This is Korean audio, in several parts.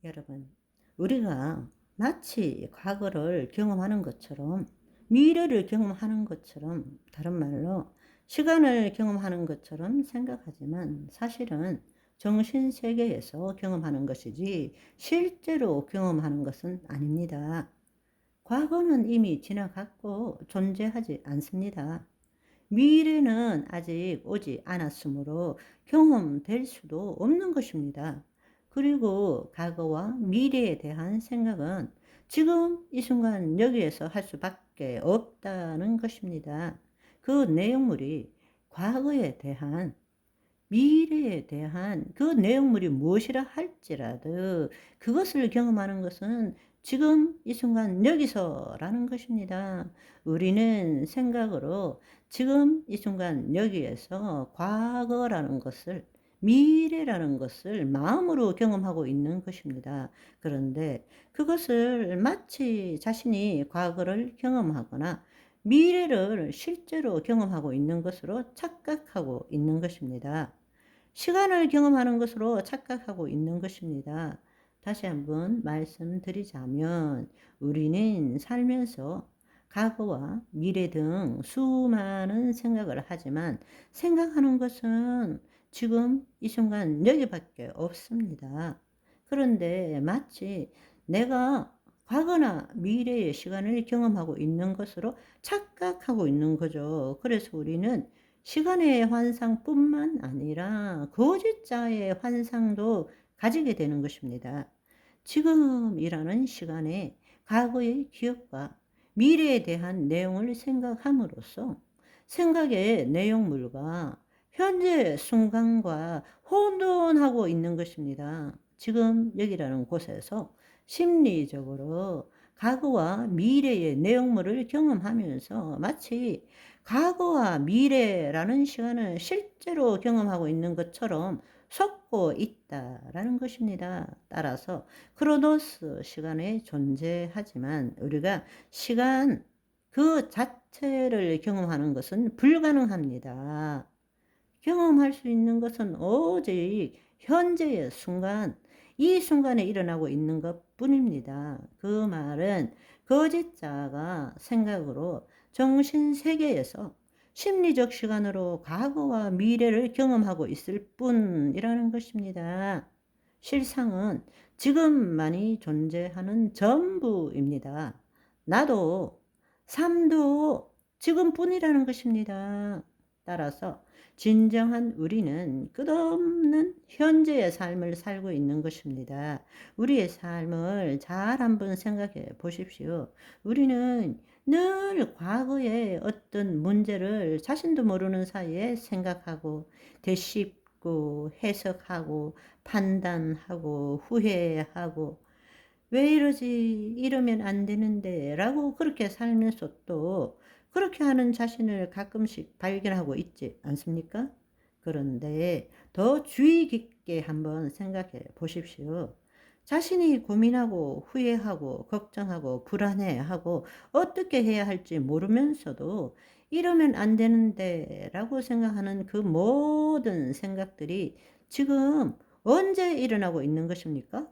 여러분, 우리가 마치 과거를 경험하는 것처럼, 미래를 경험하는 것처럼, 다른 말로 시간을 경험하는 것처럼 생각하지만 사실은 정신세계에서 경험하는 것이지 실제로 경험하는 것은 아닙니다. 과거는 이미 지나갔고 존재하지 않습니다. 미래는 아직 오지 않았으므로 경험될 수도 없는 것입니다. 그리고 과거와 미래에 대한 생각은 지금 이 순간 여기에서 할 수밖에 없다는 것입니다. 그 내용물이 과거에 대한, 미래에 대한 그 내용물이 무엇이라 할지라도 그것을 경험하는 것은 지금 이 순간 여기서라는 것입니다. 우리는 생각으로 지금 이 순간 여기에서 과거라는 것을, 미래라는 것을 마음으로 경험하고 있는 것입니다. 그런데 그것을 마치 자신이 과거를 경험하거나 미래를 실제로 경험하고 있는 것으로 착각하고 있는 것입니다. 시간을 경험하는 것으로 착각하고 있는 것입니다. 다시 한번 말씀드리자면 우리는 살면서 과거와 미래 등 수많은 생각을 하지만 생각하는 것은 지금 이 순간 여기밖에 없습니다. 그런데 마치 내가 과거나 미래의 시간을 경험하고 있는 것으로 착각하고 있는 거죠. 그래서 우리는 시간의 환상뿐만 아니라 거짓자의 환상도 가지게 되는 것입니다. 지금이라는 시간에 과거의 기억과 미래에 대한 내용을 생각함으로써 생각의 내용물과 현재 순간과 혼돈하고 있는 것입니다. 지금 여기라는 곳에서 심리적으로 과거와 미래의 내용물을 경험하면서 마치 과거와 미래라는 시간을 실제로 경험하고 있는 것처럼 섞고 있다라는 것입니다. 따라서 크로노스 시간에 존재하지만 우리가 시간 그 자체를 경험하는 것은 불가능합니다. 경험할 수 있는 것은 오직 현재의 순간, 이 순간에 일어나고 있는 것 뿐입니다. 그 말은 거짓자가 생각으로 정신세계에서 심리적 시간으로 과거와 미래를 경험하고 있을 뿐이라는 것입니다. 실상은 지금만이 존재하는 전부입니다. 나도, 삶도 지금뿐이라는 것입니다. 따라서 진정한 우리는 끝없는 현재의 삶을 살고 있는 것입니다. 우리의 삶을 잘 한번 생각해 보십시오. 우리는 늘 과거의 어떤 문제를 자신도 모르는 사이에 생각하고 되씹고 해석하고 판단하고 후회하고 왜 이러지? 이러면 안 되는데 라고 그렇게 살면서 또 그렇게 하는 자신을 가끔씩 발견하고 있지 않습니까? 그런데 더 주의 깊게 한번 생각해 보십시오. 자신이 고민하고 후회하고 걱정하고 불안해하고 어떻게 해야 할지 모르면서도 이러면 안 되는데 라고 생각하는 그 모든 생각들이 지금 언제 일어나고 있는 것입니까?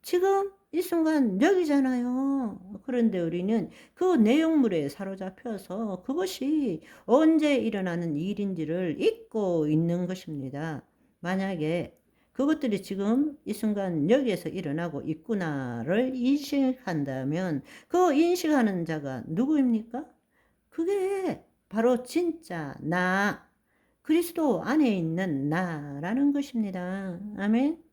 지금 이 순간 여기잖아요. 그런데 우리는 그 내용물에 사로잡혀서 그것이 언제 일어나는 일인지를 잊고 있는 것입니다. 만약에 그것들이 지금 이 순간 여기에서 일어나고 있구나를 인식한다면 그 인식하는 자가 누구입니까? 그게 바로 진짜 나, 그리스도 안에 있는 나라는 것입니다. 아멘.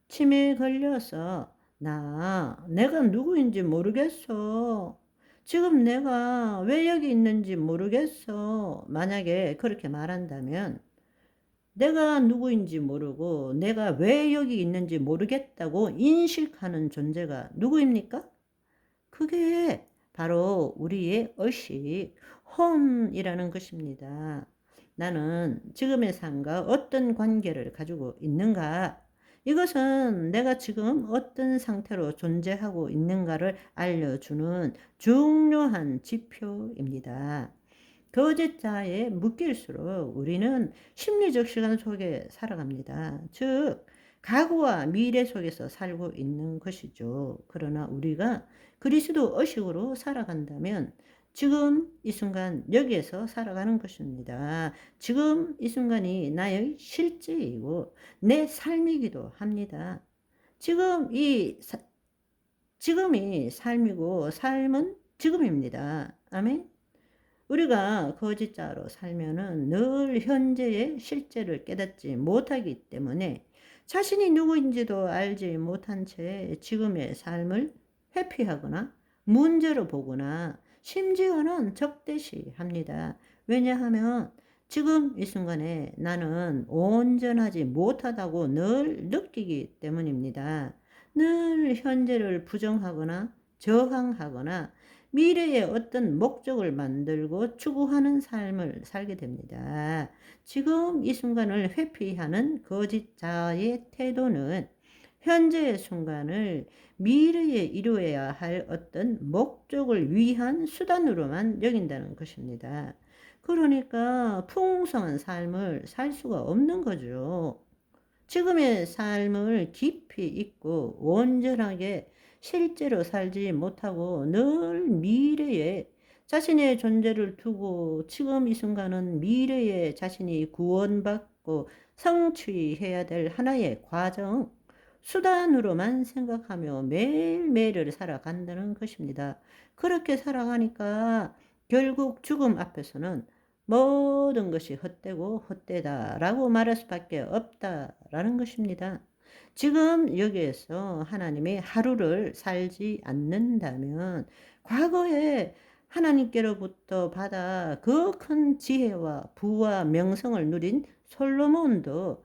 치매에 걸려서 내가 누구인지 모르겠어. 지금 내가 왜 여기 있는지 모르겠어. 만약에 그렇게 말한다면 내가 누구인지 모르고 내가 왜 여기 있는지 모르겠다고 인식하는 존재가 누구입니까? 그게 바로 우리의 의식, 혼이라는 것입니다. 나는 지금의 삶과 어떤 관계를 가지고 있는가? 이것은 내가 지금 어떤 상태로 존재하고 있는가를 알려주는 중요한 지표입니다. 거짓자에 묶일수록 우리는 심리적 시간 속에 살아갑니다. 즉, 과거와 미래 속에서 살고 있는 것이죠. 그러나 우리가 그리스도 의식으로 살아간다면 지금 이 순간 여기에서 살아가는 것입니다. 지금 이 순간이 나의 실제이고 내 삶이기도 합니다. 지금 지금이 삶이고 삶은 지금입니다. 아멘. 우리가 거짓자로 살면은 늘 현재의 실제를 깨닫지 못하기 때문에 자신이 누구인지도 알지 못한 채 지금의 삶을 회피하거나 문제로 보거나 심지어는 적대시합니다. 왜냐하면 지금 이 순간에 나는 온전하지 못하다고 늘 느끼기 때문입니다. 늘 현재를 부정하거나 저항하거나 미래에 어떤 목적을 만들고 추구하는 삶을 살게 됩니다. 지금 이 순간을 회피하는 거짓자의 태도는 현재의 순간을 미래에 이루어야 할 어떤 목적을 위한 수단으로만 여긴다는 것입니다. 그러니까 풍성한 삶을 살 수가 없는 거죠. 지금의 삶을 깊이 있고 온전하게 실제로 살지 못하고 늘 미래에 자신의 존재를 두고 지금 이 순간은 미래에 자신이 구원받고 성취해야 될 하나의 과정, 수단으로만 생각하며 매일매일을 살아간다는 것입니다. 그렇게 살아가니까 결국 죽음 앞에서는 모든 것이 헛되고 헛되다라고 말할 수밖에 없다라는 것입니다. 지금 여기에서 하나님의 하루를 살지 않는다면 과거에 하나님께로부터 받아 그 큰 지혜와 부와 명성을 누린 솔로몬도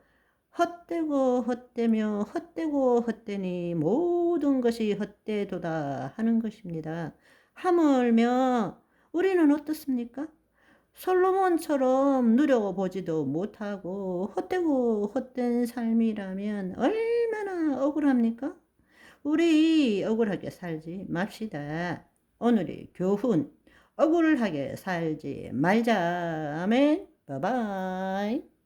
헛되고 헛되며 헛되고 헛되니 모든 것이 헛되도다 하는 것입니다. 하물며 우리는 어떻습니까? 솔로몬처럼 누려보지도 못하고 헛되고 헛된 삶이라면 얼마나 억울합니까? 우리 억울하게 살지 맙시다. 오늘의 교훈, 억울하게 살지 말자. 아멘. 바이바이.